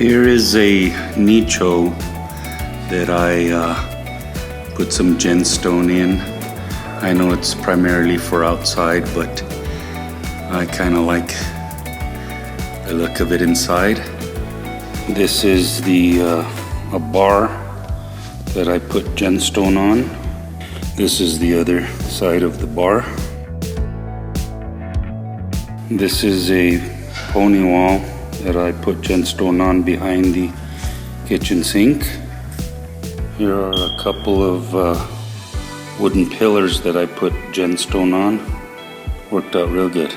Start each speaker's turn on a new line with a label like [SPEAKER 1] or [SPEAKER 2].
[SPEAKER 1] Here is a nicho that I put some GenStone in. I know it's primarily for outside, but I kind of like the look of it inside. This is a bar that I put GenStone on. This is the other side of the bar. This is a pony wall that I put GenStone on behind the kitchen sink. Here are a couple of wooden pillars that I put GenStone on. Worked out real good.